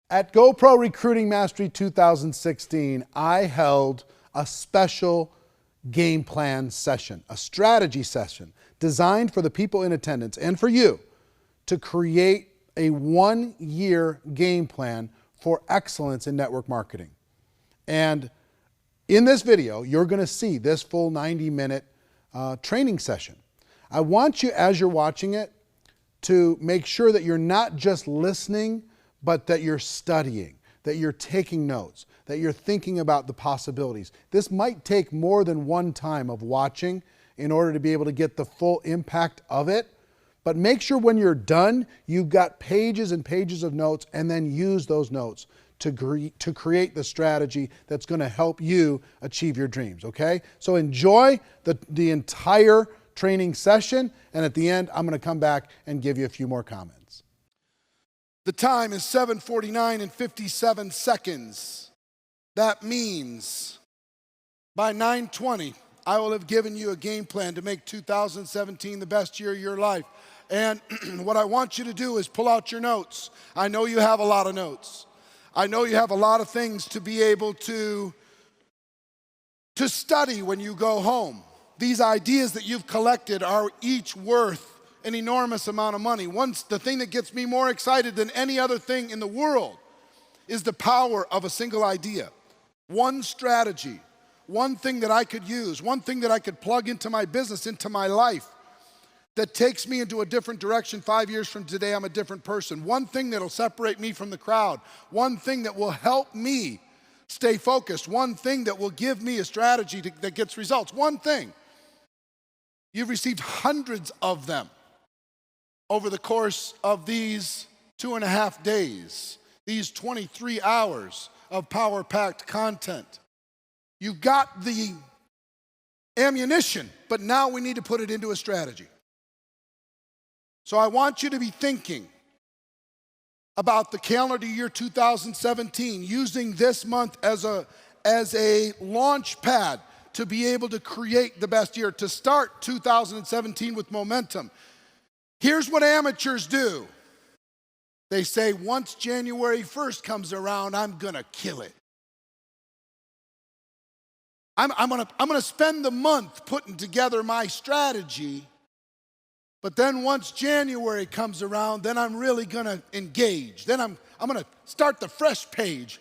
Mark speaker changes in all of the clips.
Speaker 1: At GoPro Recruiting Mastery 2016, I held a special game plan session, a strategy session designed for the people in attendance and for you to create a 1-year game plan for excellence in network marketing. And in this video, you're going to see this full 90-minute training session. I want you, as you're watching it, to make sure that you're not just listening, but that you're studying, that you're taking notes, that you're thinking about the possibilities. This might take more than one time of watching in order to be able to get the full impact of it. But make sure when you're done, you've got pages and pages of notes, and then use those notes to create the strategy that's going to help you achieve your dreams, okay? So enjoy the entire training session, and at the end, I'm going to come back and give you a few more comments. The time is 7:49 and 57 seconds. That means by 9:20, I will have given you a game plan to make 2017 the best year of your life. And what I want you to do is pull out your notes. I know you have a lot of notes. I know you have a lot of things to be able to study when you go home. These ideas that you've collected are each worth an enormous amount of money. The thing that gets me more excited than any other thing in the world is the power of a single idea. One strategy, one thing that I could use, one thing that I could plug into my business, into my life, that takes me into a different direction. 5 years from today, I'm a different person. One thing that'll separate me from the crowd. One thing that will help me stay focused. One thing that will give me a strategy that gets results. One thing. You've received hundreds of them over the course of these 2.5 days, these 23 hours of power-packed content. You've got the ammunition, but now we need to put it into a strategy. So I want you to be thinking about the calendar year 2017, using this month as a launch pad to be able to create the best year, to start 2017 with momentum. Here's what amateurs do. They say, once January 1st comes around, I'm gonna kill it. I'm gonna spend the month putting together my strategy, but then once January comes around, then I'm really gonna engage. Then I'm gonna start the fresh page.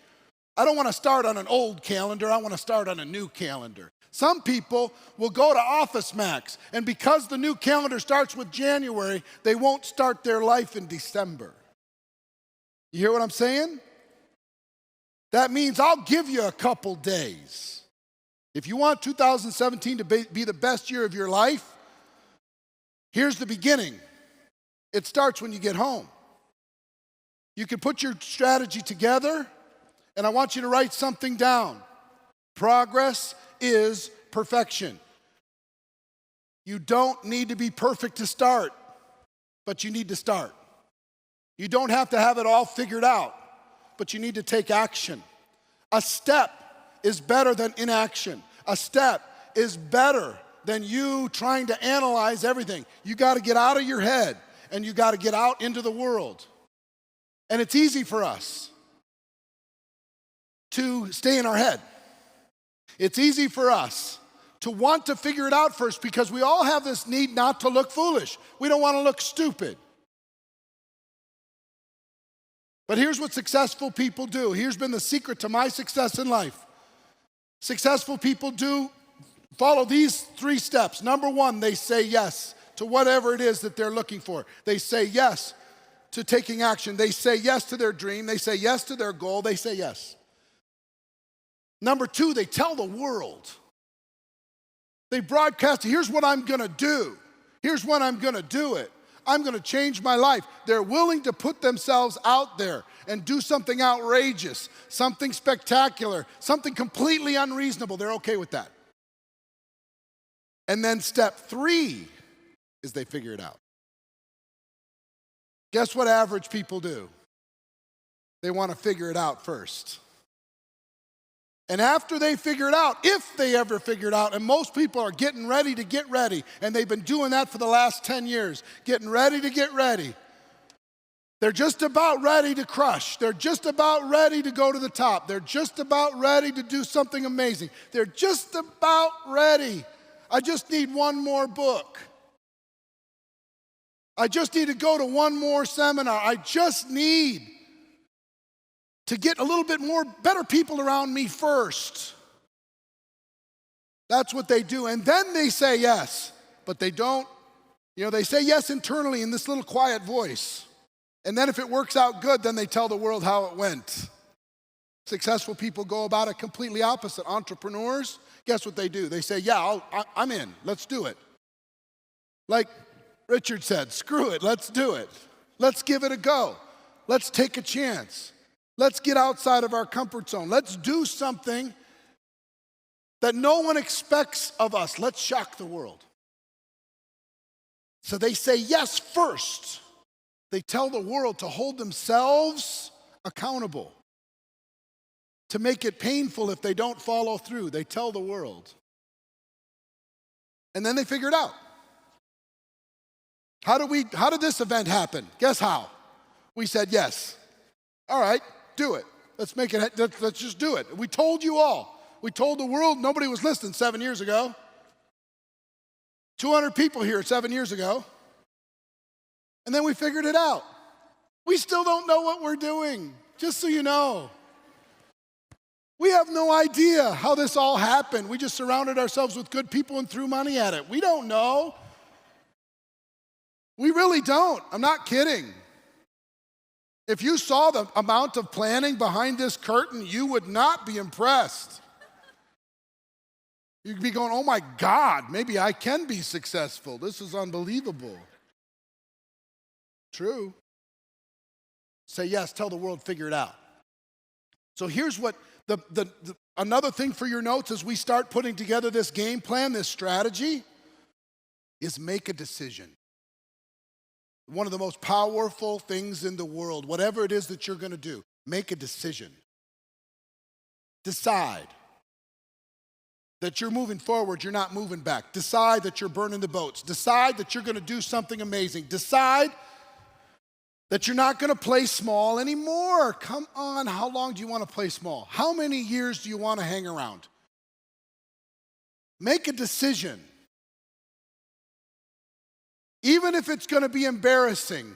Speaker 1: I don't wanna start on an old calendar, I wanna start on a new calendar. Some people will go to Office Max, and because the new calendar starts with January, they won't start their life in December. You hear what I'm saying? That means I'll give you a couple days. If you want 2017 to be the best year of your life, here's the beginning. It starts when you get home. You can put your strategy together, and I want you to write something down. Progress is perfection. You don't need to be perfect to start, but you need to start. You don't have to have it all figured out, but you need to take action. A step is better than inaction. A step is better than you trying to analyze everything. You got to get out of your head, and you got to get out into the world. And it's easy for us to stay in our head. It's easy for us to want to figure it out first, because we all have this need not to look foolish. We don't want to look stupid. But here's what successful people do. Here's been the secret to my success in life. Successful people follow these 3 steps. Number 1, they say yes to whatever it is that they're looking for. They say yes to taking action. They say yes to their dream. They say yes to their goal. They say yes. Number 2, they tell the world. They broadcast, here's what I'm gonna do. Here's when I'm gonna do it. I'm gonna change my life. They're willing to put themselves out there and do something outrageous, something spectacular, something completely unreasonable. They're okay with that. And then step 3 is they figure it out. Guess what average people do? They wanna figure it out first. And after they figure it out, if they ever figure it out, and most people are getting ready to get ready, and they've been doing that for the last 10 years, getting ready to get ready. They're just about ready to crush. They're just about ready to go to the top. They're just about ready to do something amazing. They're just about ready. I just need one more book. I just need to go to one more seminar. I just need to get a little bit more better people around me first. That's what they do. And then they say yes, but they don't. They say yes internally in this little quiet voice. And then if it works out good, then they tell the world how it went. Successful people go about it completely opposite. Entrepreneurs, guess what they do? They say, yeah, I'm in. Let's do it. Like Richard said, screw it. Let's do it. Let's give it a go. Let's take a chance. Let's get outside of our comfort zone. Let's do something that no one expects of us. Let's shock the world. So they say yes first. They tell the world to hold themselves accountable, to make it painful if they don't follow through. They tell the world. And then they figure it out. How did this event happen? Guess how? We said yes. All right, do it. Let's just do it. We told you all. We told the world. Nobody was listening 7 years ago. 200 people here 7 years ago. And then we figured it out. We still don't know what we're doing, just so you know. We have no idea how this all happened. We just surrounded ourselves with good people and threw money at it. We don't know. We really don't. I'm not kidding. If you saw the amount of planning behind this curtain, you would not be impressed. You'd be going, oh my God, maybe I can be successful. This is unbelievable. True. Say yes, tell the world, figure it out. So here's what another thing for your notes as we start putting together this game plan, this strategy, is make a decision. One of the most powerful things in the world, whatever it is that you're going to do, make a decision. Decide that you're moving forward, you're not moving back. Decide that you're burning the boats. Decide that you're going to do something amazing. Decide that you're not going to play small anymore. Come on, how long do you want to play small? How many years do you want to hang around? Make a decision. Even if it's going to be embarrassing,